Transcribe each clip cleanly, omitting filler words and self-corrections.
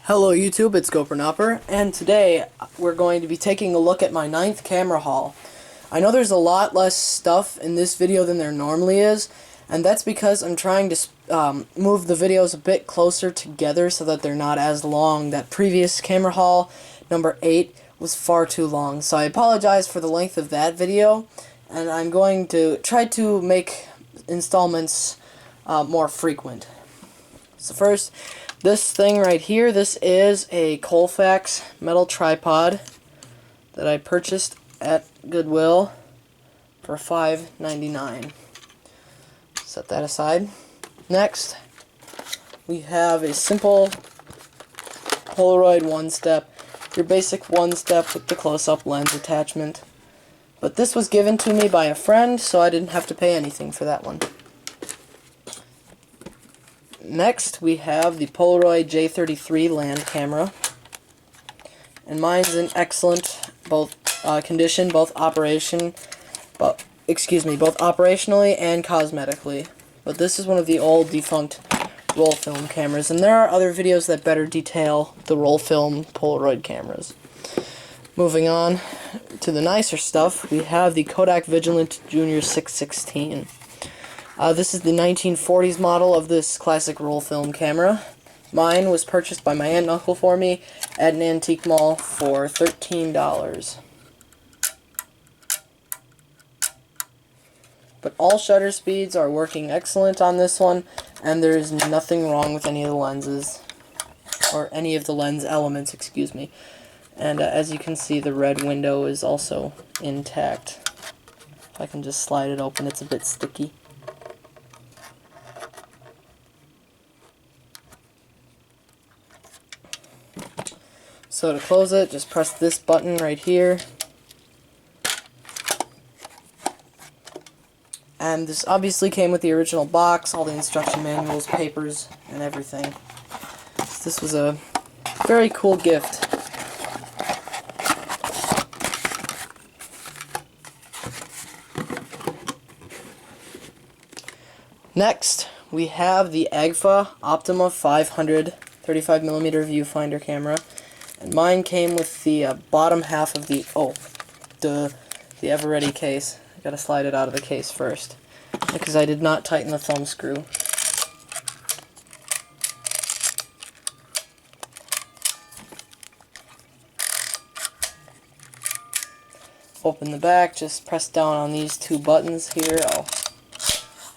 Hello YouTube, it's gopernoper, and today we're going to be taking a look at my 9th camera haul. I know there's a lot less stuff in this video than there normally is, and that's because I'm trying to move the videos a bit closer together so that they're not as long. That previous camera haul, number 8, was far too long, so I apologize for the length of that video, and I'm going to try to make installments more frequent. So first, this thing right here, this is a Colfax metal tripod that I purchased at Goodwill for $5.99. Set that aside. Next, we have a simple Polaroid one-step, your basic one-step with the close-up lens attachment. But this was given to me by a friend, so I didn't have to pay anything for that one. Next, we have the Polaroid J33 land camera, and mine's in excellent condition, both operationally and cosmetically. But this is one of the old defunct roll film cameras, and there are other videos that better detail the roll film Polaroid cameras. Moving on to the nicer stuff, we have the Kodak Vigilant Junior 616. This is the 1940s model of this classic roll film camera. Mine was purchased by my aunt and uncle for me at an antique mall for $13. But all shutter speeds are working excellent on this one, and there is nothing wrong with any of the lenses, or any of the lens elements, excuse me. And as you can see, the red window is also intact. If I can just slide it open, it's a bit sticky. So to close it, just press this button right here. And this obviously came with the original box, all the instruction manuals, papers, and everything. So this was a very cool gift. Next, we have the AGFA Optima 500 35mm viewfinder camera. And mine came with the bottom half of the ever-ready case. I gotta slide it out of the case first, because I did not tighten the thumb screw. Open the back, just press down on these two buttons here. I'll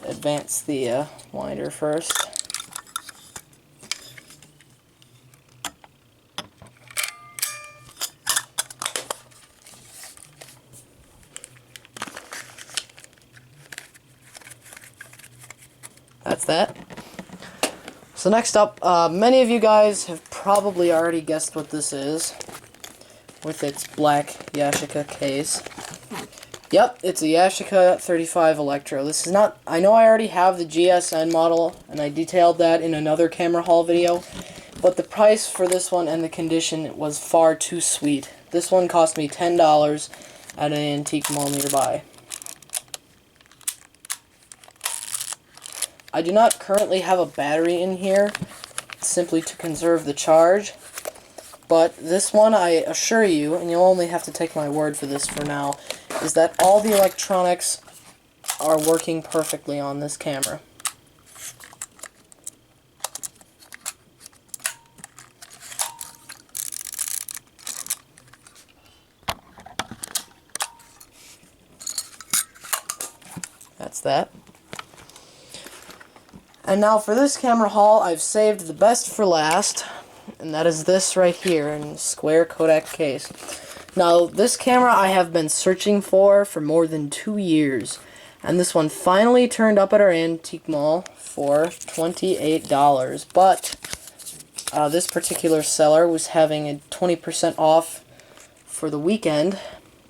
advance the winder first. That's that. So next up, many of you guys have probably already guessed what this is with its black Yashica case. Yep, it's a Yashica 35 Electro. This is not, I know I already have the GSN model, and I detailed that in another camera haul video, but the price for this one and the condition was far too sweet. This one cost me $10 at an antique mall nearby. I do not currently have a battery in here, simply to conserve the charge, but this one, I assure you, and you'll only have to take my word for this for now, is that all the electronics are working perfectly on this camera. That's that. And now for this camera haul, I've saved the best for last, and that is this right here in a square Kodak case. Now, this camera I have been searching for more than 2 years, and this one finally turned up at our antique mall for $28, but this particular seller was having a 20% off for the weekend,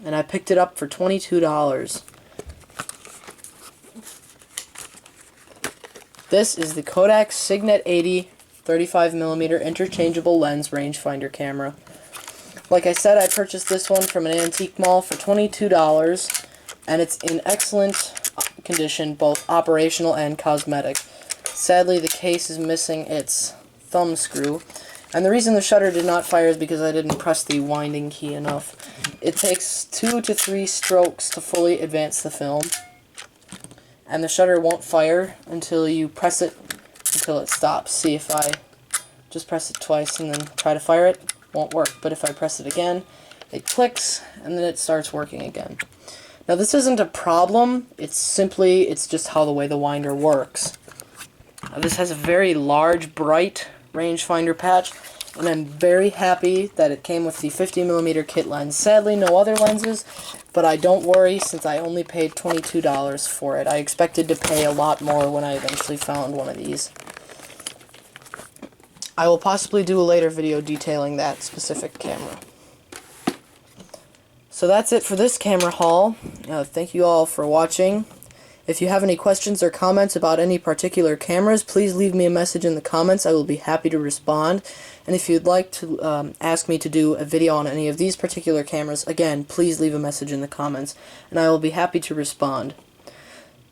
and I picked it up for $22. This is the Kodak Signet 80 35mm interchangeable lens rangefinder camera. Like I said, I purchased this one from an antique mall for $22, and it's in excellent condition, both operational and cosmetic. Sadly, the case is missing its thumb screw, And the reason the shutter did not fire is because I didn't press the winding key enough. It takes 2 to 3 strokes to fully advance the film. And the shutter won't fire until you press it until it stops. See, if I just press it twice and then try to fire it, won't work. But if I press it again, it clicks and then it starts working again. Now this isn't a problem, it's just how the way the winder works. Now, this has a very large, bright rangefinder patch, and I'm very happy that it came with the 50mm kit lens. Sadly, no other lenses, but I don't worry since I only paid $22 for it. I expected to pay a lot more when I eventually found one of these. I will possibly do a later video detailing that specific camera. So that's it for this camera haul. Thank you all for watching. If you have any questions or comments about any particular cameras, please leave me a message in the comments. I will be happy to respond. And if you'd like to ask me to do a video on any of these particular cameras, again, please leave a message in the comments, and I will be happy to respond.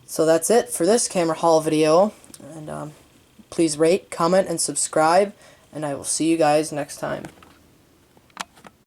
So that's it for this camera haul video. And please rate, comment, and subscribe, and I will see you guys next time.